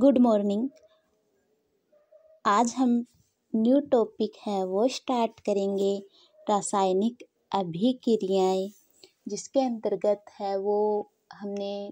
Good morning. आज हम new topic है वो स्टार्ट करेंगे, रासायनिक अभिक्रियाएं, जिसके अंतर्गत है वो हमने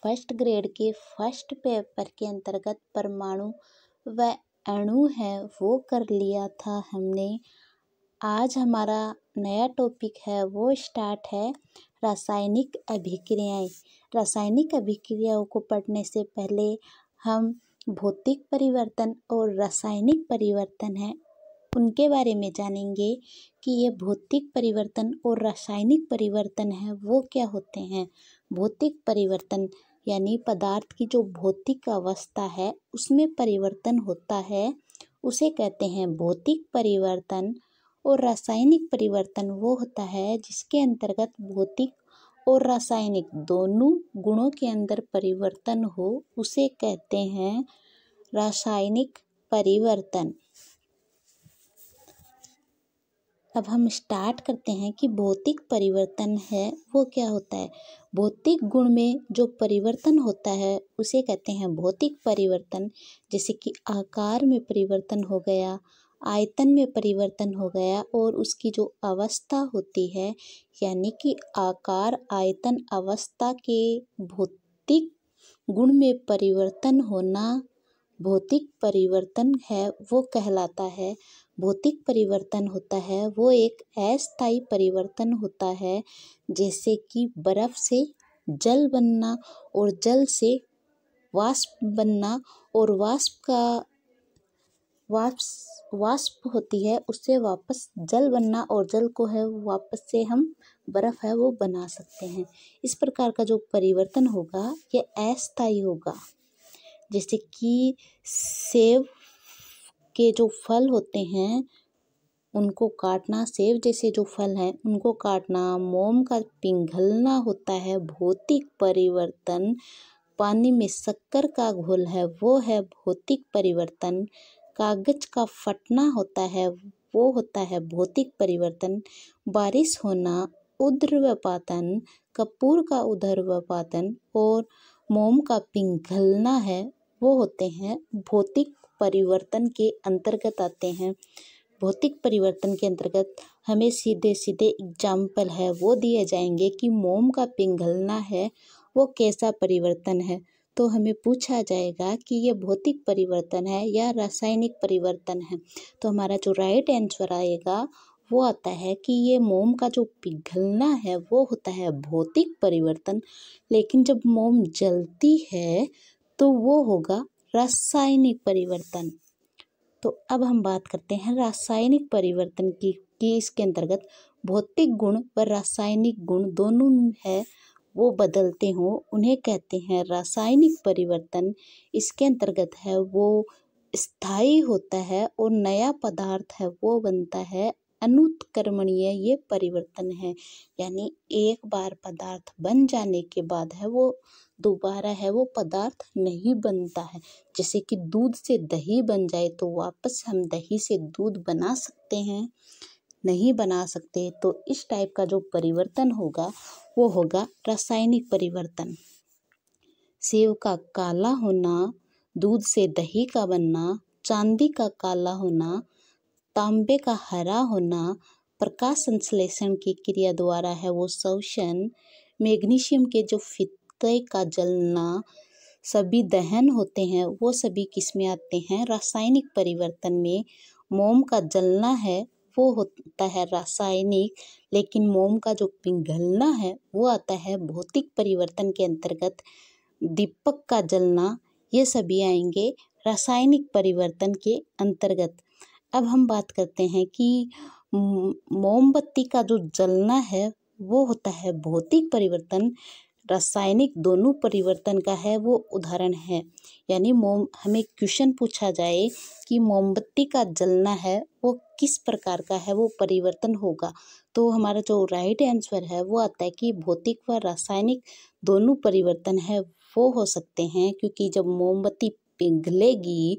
फर्स्ट ग्रेड के फर्स्ट पेपर के अंतर्गत परमाणु व अणु है वो कर लिया था हमने। आज हमारा नया टॉपिक है वो स्टार्ट है रासायनिक अभिक्रियाएं। रासायनिक अभिक्रियाओं को पढ़ने से पहले हम भौतिक परिवर्तन और रासायनिक परिवर्तन है उनके बारे में जानेंगे कि ये भौतिक परिवर्तन और रासायनिक परिवर्तन है वो क्या होते हैं। भौतिक परिवर्तन यानी पदार्थ की जो भौतिक अवस्था है उसमें परिवर्तन होता है, उसे कहते हैं भौतिक परिवर्तन। और रासायनिक परिवर्तन वो होता है जिसके अंतर्गत भौतिक और रासायनिक दोनों गुणों के अंदर परिवर्तन हो, उसे कहते हैं रासायनिक परिवर्तन। अब हम स्टार्ट करते हैं कि भौतिक परिवर्तन है वो क्या होता है। भौतिक गुण में जो परिवर्तन होता है उसे कहते हैं भौतिक परिवर्तन। जैसे कि आकार में परिवर्तन हो गया, आयतन में परिवर्तन हो गया और उसकी जो अवस्था होती है यानी कि आकार, आयतन, अवस्था के भौतिक गुण में परिवर्तन होना भौतिक परिवर्तन है वो कहलाता है। भौतिक परिवर्तन होता है वो एक अस्थायी परिवर्तन होता है, जैसे कि बर्फ से जल बनना और जल से वाष्प बनना, और वाष्प होती है उससे वापस जल बनना, और जल को है वापस से हम बर्फ है वो बना सकते हैं। इस प्रकार का जो परिवर्तन होगा ये अस्थायी होगा। जैसे कि सेब के जो फल होते हैं उनको काटना, सेब जैसे जो फल हैं उनको काटना, मोम का पिघलना होता है भौतिक परिवर्तन। पानी में शक्कर का घोल है वो है भौतिक परिवर्तन। कागज का फटना होता है वो होता है भौतिक परिवर्तन। बारिश होना, ऊर्ध्वपातन, कपूर का ऊर्ध्वपातन और मोम का पिघलना है वो होते हैं भौतिक परिवर्तन के अंतर्गत आते हैं। भौतिक परिवर्तन के अंतर्गत हमें सीधे सीधे एग्जाम्पल है वो दिए जाएंगे कि मोम का पिघलना है वो कैसा परिवर्तन है। तो हमें पूछा जाएगा कि ये भौतिक परिवर्तन है या रासायनिक परिवर्तन है। तो हमारा जो राइट आंसर आएगा वो आता है कि ये मोम का जो पिघलना है वो होता है भौतिक परिवर्तन, लेकिन जब मोम जलती है तो वो होगा रासायनिक परिवर्तन। तो अब हम बात करते हैं रासायनिक परिवर्तन की कि इसके अंतर्गत भौतिक गुण व रासायनिक गुण दोनों है वो बदलते हों, उन्हें कहते हैं रासायनिक परिवर्तन। इसके अंतर्गत है वो स्थायी होता है और नया पदार्थ है वो बनता है। अनुत्क्रमणीय ये परिवर्तन है, यानी एक बार पदार्थ बन जाने के बाद है वो दोबारा है वो पदार्थ नहीं बनता है। जैसे कि दूध से दही बन जाए तो वापस हम दही से दूध बना सकते हैं? नहीं बना सकते। तो इस टाइप का जो परिवर्तन होगा वो होगा रासायनिक परिवर्तन। सेब का काला होना, दूध से दही का बनना, चांदी का काला होना, तांबे का हरा होना, प्रकाश संश्लेषण की क्रिया द्वारा है वो शोषण, मैग्नीशियम के जो फित्ते का जलना, सभी दहन होते हैं वो सभी किसमें आते हैं? रासायनिक परिवर्तन में। मोम का जलना है वो होता है रासायनिक, लेकिन मोम का जो पिघलना है वो आता है भौतिक परिवर्तन के अंतर्गत। दीपक का जलना ये सभी आएंगे रासायनिक परिवर्तन के अंतर्गत। अब हम बात करते हैं कि मोमबत्ती का जो जलना है वो होता है भौतिक परिवर्तन। रासायनिक दोनों परिवर्तन का है वो उदाहरण है। यानी हमें क्वेश्चन पूछा जाए कि मोमबत्ती का जलना है वो किस प्रकार का है वो परिवर्तन होगा, तो हमारा जो राइट आंसर है वो आता है कि भौतिक व रासायनिक दोनों परिवर्तन है वो हो सकते हैं, क्योंकि जब मोमबत्ती पिघलेगी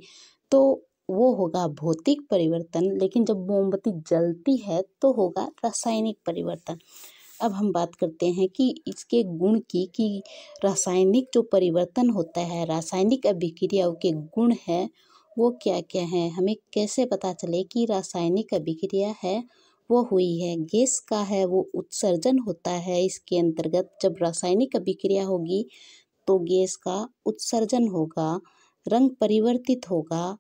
तो वो होगा भौतिक परिवर्तन, लेकिन जब मोमबत्ती जलती है तो होगा रासायनिक परिवर्तन। अब हम बात करते हैं कि इसके गुण की, कि रासायनिक जो परिवर्तन होता है, रासायनिक अभिक्रियाओं के गुण है वो क्या क्या है। हमें कैसे पता चले कि रासायनिक अभिक्रिया है वो हुई है। गैस का है वो उत्सर्जन होता है। इसके अंतर्गत जब रासायनिक अभिक्रिया होगी तो गैस का उत्सर्जन होगा, रंग परिवर्तित होगा,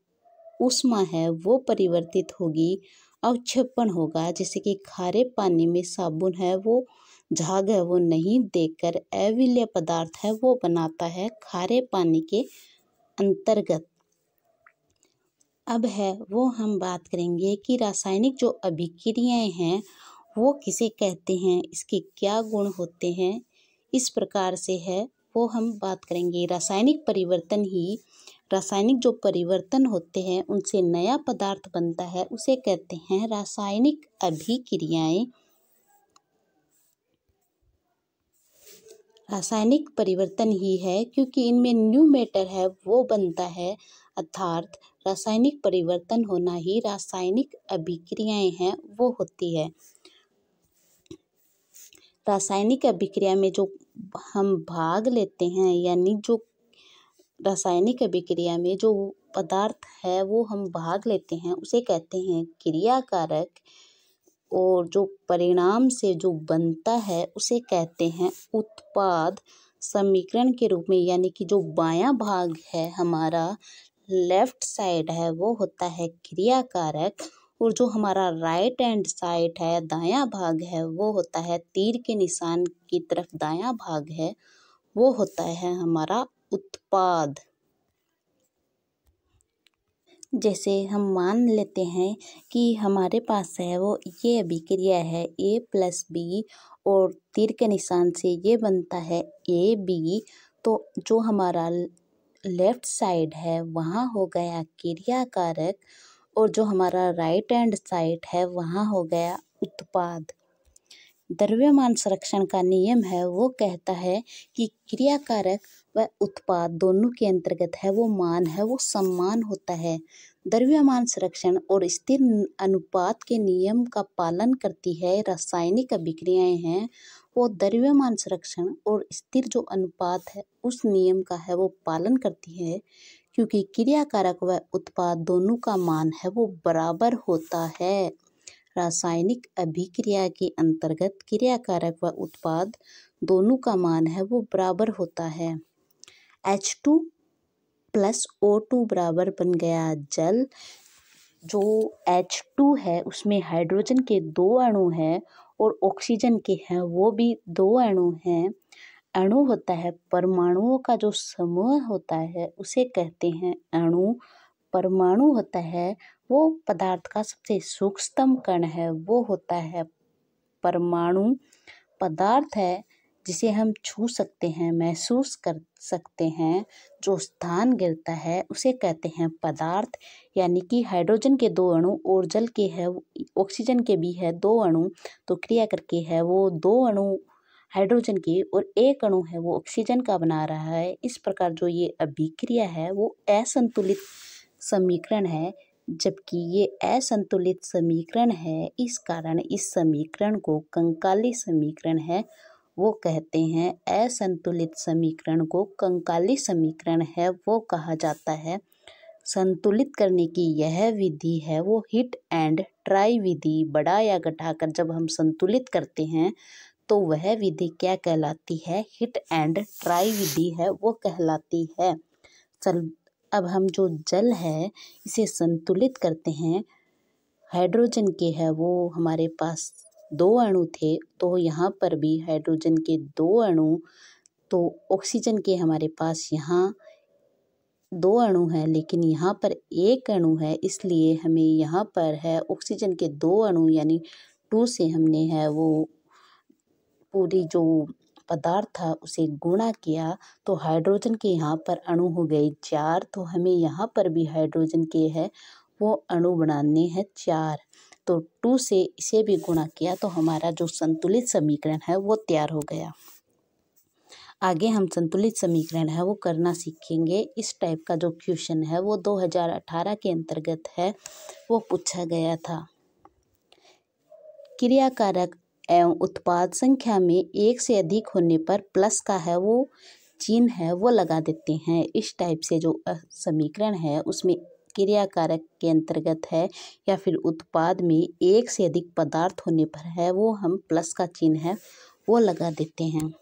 ऊष्मा है वो परिवर्तित होगी, अवक्षेपण होगा। जैसे कि खारे पानी में साबुन है वो झाग है वो नहीं देकर अविलेय पदार्थ है वो बनाता है खारे पानी के अंतर्गत। अब है वो हम बात करेंगे कि रासायनिक जो अभिक्रियाएं हैं वो किसे कहते हैं, इसके क्या गुण होते हैं, इस प्रकार से है वो हम बात करेंगे। रासायनिक जो परिवर्तन होते हैं उनसे नया पदार्थ बनता है उसे कहते हैं रासायनिक अभिक्रियाएं। रासायनिक परिवर्तन ही है क्योंकि इनमें न्यू मैटर है वो बनता है, अर्थात रासायनिक परिवर्तन होना ही रासायनिक अभिक्रियाएं हैं वो होती है। रासायनिक अभिक्रिया में जो हम भाग लेते हैं, यानी जो रासायनिक अभिक्रिया में जो पदार्थ है वो हम भाग लेते हैं उसे कहते हैं क्रियाकारक, और जो परिणाम से जो बनता है उसे कहते हैं उत्पाद। समीकरण के रूप में, यानी कि जो बायां भाग है हमारा, लेफ्ट साइड है वो होता है क्रियाकारक, और जो हमारा राइट हैंड साइड है, दायां भाग है, वो होता है तीर के निशान की तरफ दायां भाग है वो होता है हमारा उत्पाद। जैसे हम मान लेते हैं कि हमारे पास है वो ये अभिक्रिया है A+B, और तीर के निशान से ये बनता है AB, तो जो हमारा लेफ्ट साइड है वहाँ हो गया क्रियाकारक, और जो हमारा राइट हैंड साइड है वहाँ हो गया उत्पाद। द्रव्यमान संरक्षण का नियम है वो कहता है कि क्रियाकारक व उत्पाद दोनों के अंतर्गत है वो मान है वो समान होता है। द्रव्यमान संरक्षण और स्थिर अनुपात के नियम का पालन करती है रासायनिक अभिक्रियाएं हैं वो द्रव्यमान संरक्षण और स्थिर जो अनुपात है उस नियम का है वो पालन करती है, क्योंकि क्रियाकारक व उत्पाद दोनों का मान है वो बराबर होता है। रासायनिक अभिक्रिया के अंतर्गत क्रियाकारक व उत्पाद दोनों का मान है वो बराबर होता है। H2+O2 बराबर बन गया जल। जो H2 है उसमें हाइड्रोजन के 2 अणु हैं और ऑक्सीजन के हैं वो भी 2 अणु हैं। अणु होता है परमाणुओं का जो समूह होता है उसे कहते हैं अणु। परमाणु होता है वो पदार्थ का सबसे सूक्ष्मतम कण है वो होता है परमाणु। पदार्थ है जिसे हम छू सकते हैं, महसूस कर सकते हैं, जो स्थान गिरता है उसे कहते हैं पदार्थ। यानी कि हाइड्रोजन के 2 अणु और जल के है, ऑक्सीजन के भी है 2 अणु, तो क्रिया करके है वो 2 अणु हाइड्रोजन के और 1 अणु है वो ऑक्सीजन का बना रहा है। इस प्रकार जो ये अभिक्रिया है वो असंतुलित समीकरण है, जबकि ये असंतुलित समीकरण है इस कारण इस समीकरण को कंकाली समीकरण है वो कहते हैं। असंतुलित समीकरण को कंकाली समीकरण है वो कहा जाता है। संतुलित करने की यह विधि है वो हिट एंड ट्राई विधि। बढ़ा या घटाकर जब हम संतुलित करते हैं तो वह विधि क्या कहलाती है, हिट एंड ट्राई विधि है वो कहलाती है। अब हम जो जल है इसे संतुलित करते हैं। हाइड्रोजन के है वो हमारे पास 2 अणु थे, तो यहाँ पर भी हाइड्रोजन के 2 अणु, तो ऑक्सीजन के हमारे पास यहाँ 2 अणु हैं लेकिन यहाँ पर 1 अणु है, इसलिए हमें यहाँ पर है ऑक्सीजन के 2 अणु यानी 2 से हमने है वो पूरी जो पदार्थ था उसे गुणा किया, तो हाइड्रोजन के यहाँ पर अणु हो गए 4, तो हमें यहाँ पर भी हाइड्रोजन के है वो अणु बनाने हैं 4, तो 2 से इसे भी गुणा किया तो हमारा जो संतुलित समीकरण है वो तैयार हो गया। आगे हम संतुलित समीकरण है वो करना सीखेंगे। इस टाइप का जो क्वेश्चन है वो 2018 के अंतर्गत है वो पूछा गया था। क्रियाकारक एवं उत्पाद संख्या में एक से अधिक होने पर प्लस का है वो चिन्ह है वो लगा देते हैं। इस टाइप से जो समीकरण है उसमें क्रिया कारक के अंतर्गत है या फिर उत्पाद में एक से अधिक पदार्थ होने पर है वो हम प्लस का चिन्ह है वो लगा देते हैं।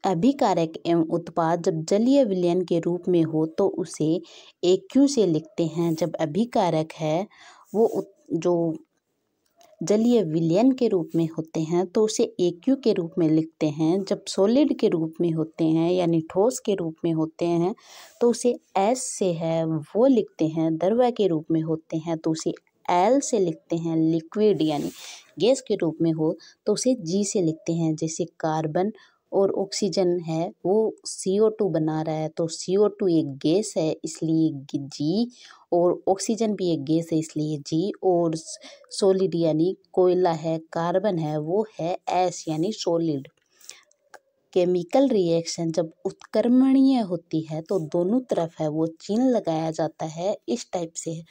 अभिकारक एवं उत्पाद जब जलीय विलयन के रूप में हो तो उसे AQ से लिखते हैं। जब अभिकारक है वो जो जलीय विलयन के रूप में होते हैं तो उसे AQ के रूप में लिखते हैं। जब सॉलिड के रूप में होते हैं यानी ठोस के रूप में होते हैं तो उसे S से है वो लिखते हैं। द्रव्य के रूप में होते हैं तो उसे L से लिखते हैं। लिक्विड यानी गैस के रूप में हो तो उसे G से लिखते हैं। जैसे कार्बन और ऑक्सीजन है वो CO2 बना रहा है तो CO2 एक गैस है इसलिए G, और ऑक्सीजन भी एक गैस है इसलिए G, और सॉलिड यानी कोयला है कार्बन है वो है S यानी सॉलिड। केमिकल रिएक्शन जब उत्क्रमणीय होती है तो दोनों तरफ है वो चिन्ह लगाया जाता है। इस टाइप से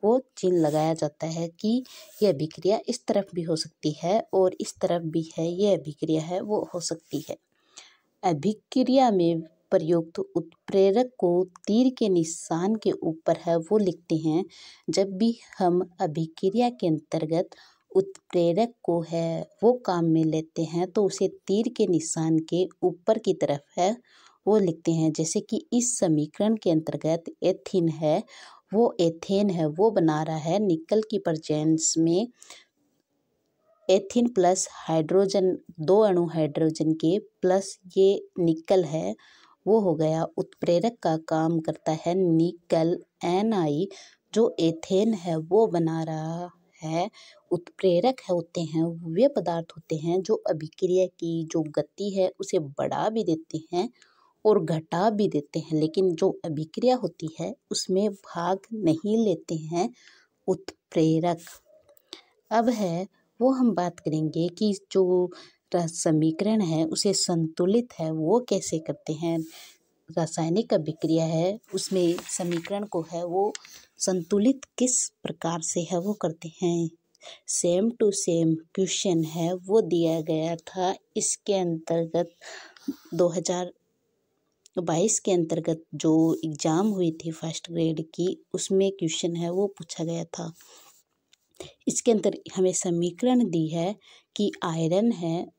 वो चिन्ह लगाया जाता है कि यह अभिक्रिया इस तरफ भी हो सकती है और इस तरफ भी है यह अभिक्रिया है वो हो सकती है। अभिक्रिया में प्रयुक्त उत्प्रेरक को तीर के निशान के ऊपर है वो लिखते हैं। जब भी हम अभिक्रिया के अंतर्गत उत्प्रेरक को है वो काम में लेते हैं तो उसे तीर के निशान के ऊपर की तरफ है वो लिखते हैं। जैसे कि इस समीकरण के अंतर्गत एथीन है वो एथेन है वो बना रहा है निकल की प्रेजेंस में। एथीन प्लस हाइड्रोजन, दो अणु हाइड्रोजन के प्लस ये निकल है वो हो गया। उत्प्रेरक का काम करता है निकल Ni, जो एथेन है वो बना रहा है। उत्प्रेरक है होते हैं वे पदार्थ होते हैं जो अभिक्रिया की जो गति है उसे बढ़ा भी देते हैं और घटा भी देते हैं, लेकिन जो अभिक्रिया होती है उसमें भाग नहीं लेते हैं उत्प्रेरक। अब है वो हम बात करेंगे कि जो समीकरण है उसे संतुलित है वो कैसे करते हैं। रासायनिक अभिक्रिया है उसमें समीकरण को है वो संतुलित किस प्रकार से है वो करते हैं। सेम टू सेम क्वेश्चन है वो दिया गया था इसके अंतर्गत 2022 के अंतर्गत जो एग्ज़ाम हुई थी फर्स्ट ग्रेड की उसमें क्वेश्चन है वो पूछा गया था। इसके अंदर हमें समीकरण दी है कि आयरन है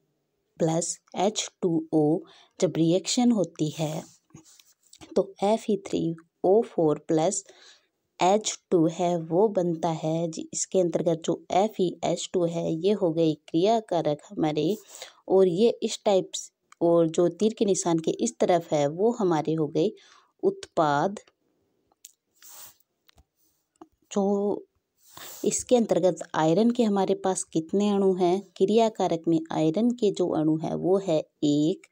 प्लस H2O जब रिएक्शन होती है तो Fe3O4 प्लस H2 है वो बनता है। इसके अंतर्गत जो FeH2 है ये हो गई क्रिया कारक हमारे, और ये इस टाइप और जो तीर के निशान के इस तरफ है वो हमारे हो गए उत्पाद। जो इसके अंतर्गत आयरन के हमारे पास कितने अणु हैं, क्रिया कारक में आयरन के जो अणु है वो है 1,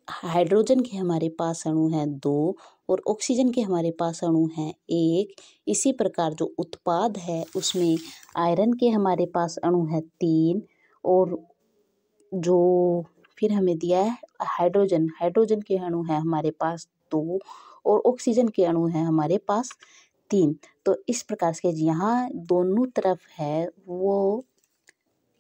हाइड्रोजन के हमारे पास अणु हैं 2 और ऑक्सीजन के हमारे पास अणु हैं 1। इसी प्रकार जो उत्पाद है उसमें आयरन के हमारे पास अणु है 3 और जो फिर हमें दिया है हाइड्रोजन के अणु है हमारे पास 2 और ऑक्सीजन के अणु है हमारे पास 3। तो इस प्रकार से यहाँ दोनों तरफ है वो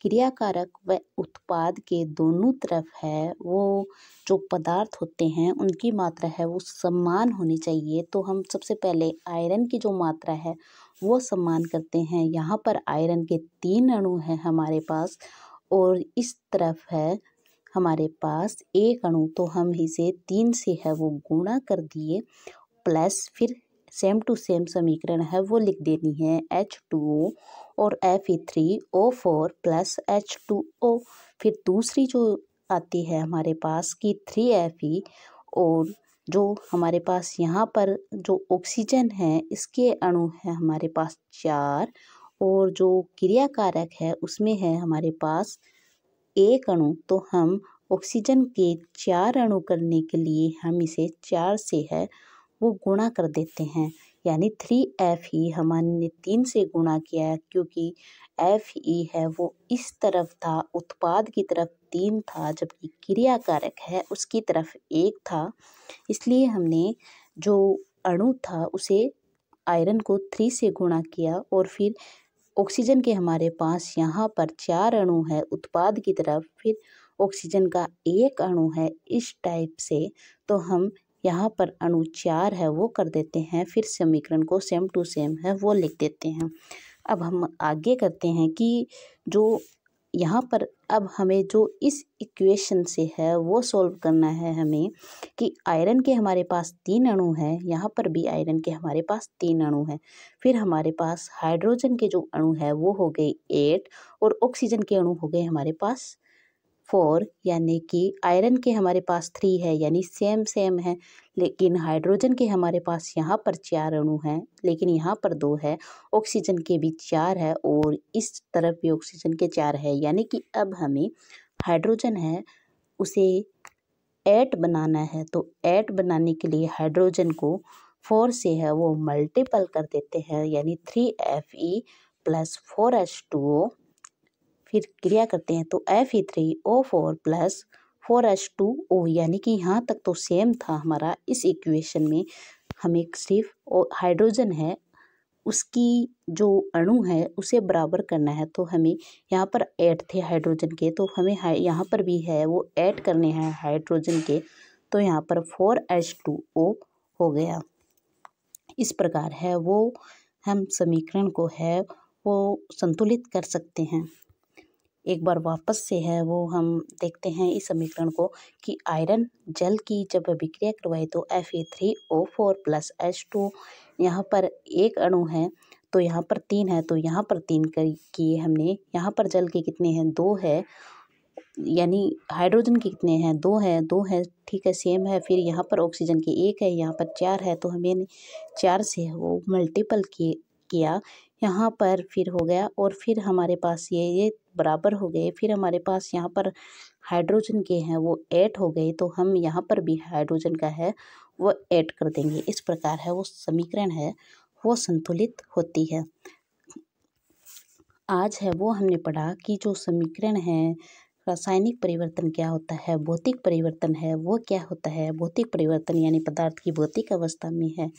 क्रिया कारक व उत्पाद के दोनों तरफ है वो जो पदार्थ होते हैं उनकी मात्रा है वो समान होनी चाहिए। तो हम सबसे पहले आयरन की जो मात्रा है वो समान करते हैं। यहाँ पर आयरन के 3 अणु हैं हमारे पास और इस तरफ है हमारे पास 1 अणु, तो हम इसे 3 से है वो गुणा कर दिए प्लस फिर सेम टू सेम समीकरण है वो लिख देनी है H2O और Fe3O4 प्लस H2O। फिर दूसरी जो आती है हमारे पास कि 3Fe और जो हमारे पास यहाँ पर जो ऑक्सीजन है इसके अणु है हमारे पास 4 और जो क्रिया कारक है उसमें है हमारे पास 1 अणु। तो हम ऑक्सीजन के 4 अणु करने के लिए हम इसे 4 से है वो गुणा कर देते हैं, यानी 3Fe हमने 3 से गुणा किया क्योंकि Fe है वो इस तरफ था, उत्पाद की तरफ 3 था जबकि क्रिया कारक है उसकी तरफ 1 था, इसलिए हमने जो अणु था उसे आयरन को 3 से गुणा किया और फिर ऑक्सीजन के हमारे पास यहाँ पर 4 अणु है उत्पाद की तरफ, फिर ऑक्सीजन का 1 अणु है इस टाइप से, तो हम यहाँ पर अणु 4 है वो कर देते हैं, फिर समीकरण को सेम टू सेम है वो लिख देते हैं। अब हम आगे करते हैं कि जो यहाँ पर अब हमें जो इस इक्वेशन से है वो सॉल्व करना है हमें, कि आयरन के हमारे पास 3 अणु हैं, यहाँ पर भी आयरन के हमारे पास 3 अणु हैं, फिर हमारे पास हाइड्रोजन के जो अणु है वो हो गए 8 और ऑक्सीजन के अणु हो गए हमारे पास 4, यानी कि आयरन के हमारे पास 3 है यानी सेम सेम है, लेकिन हाइड्रोजन के हमारे पास यहाँ पर 4 अणु हैं लेकिन यहाँ पर 2 है, ऑक्सीजन के भी 4 है और इस तरफ भी ऑक्सीजन के 4 है, यानी कि अब हमें हाइड्रोजन है उसे 8 बनाना है। तो 8 बनाने के लिए हाइड्रोजन को 4 से है वो मल्टीपल कर देते हैं, यानी 3Fe + 4H2O, फिर क्रिया करते हैं तो Fe3O4 + 4H2O, यानी कि यहाँ तक तो सेम था हमारा। इस इक्वेशन में हमें सिर्फ हाइड्रोजन है उसकी जो अणु है उसे बराबर करना है, तो हमें यहाँ पर 8 थे हाइड्रोजन के, तो हमें यहाँ पर भी है वो ऐड करने हैं हाइड्रोजन के, तो यहाँ पर 4H2O हो गया। इस प्रकार है वो हम समीकरण को है वो संतुलित कर सकते हैं। एक बार वापस से है वो हम देखते हैं इस समीकरण को कि आयरन जल की जब अभिक्रिया करवाए तो Fe3O4 + H2, यहाँ पर 1 अणु है तो यहाँ पर 3 है, तो यहाँ पर 3 किए हमने, यहाँ पर जल के कितने हैं 2 है, यानी हाइड्रोजन के कितने हैं 2 है, 2 है ठीक है सेम है, फिर यहाँ पर ऑक्सीजन के 1 है, यहाँ पर 4 है, तो हमें 4 से वो मल्टीपल किया यहाँ पर, फिर हो गया और फिर हमारे पास ये बराबर हो गए, फिर हमारे पास यहाँ पर हाइड्रोजन के हैं वो 8 हो गए, तो हम यहाँ पर भी हाइड्रोजन का है वो 8 कर देंगे। इस प्रकार है वो समीकरण है वो संतुलित होती है। आज है वो हमने पढ़ा कि जो समीकरण है रासायनिक परिवर्तन क्या होता है, भौतिक परिवर्तन है वो क्या होता है। भौतिक परिवर्तन यानी पदार्थ की भौतिक अवस्था में है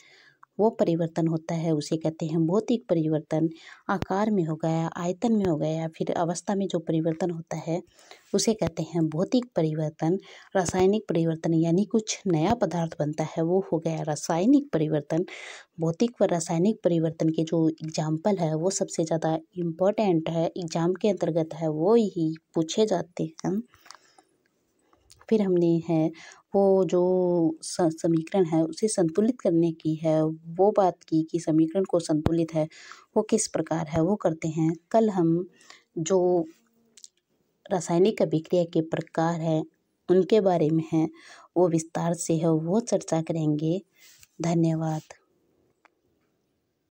वो परिवर्तन होता है, उसे कहते हैं भौतिक परिवर्तन। आकार में हो गया, आयतन में हो गया, फिर अवस्था में जो परिवर्तन होता है उसे कहते हैं भौतिक परिवर्तन। रासायनिक परिवर्तन यानी कुछ नया पदार्थ बनता है वो हो गया रासायनिक परिवर्तन। भौतिक व रासायनिक परिवर्तन के जो एग्जाम्पल है वो सबसे ज़्यादा इम्पोर्टेंट है, एग्जाम के अंतर्गत है वो ही पूछे जाते हैं। फिर हमने है वो जो समीकरण है उसे संतुलित करने की है वो बात की कि समीकरण को संतुलित है वो किस प्रकार है वो करते हैं। कल हम जो रासायनिक अभिक्रिया के प्रकार हैं उनके बारे में है वो विस्तार से है वो चर्चा करेंगे। धन्यवाद।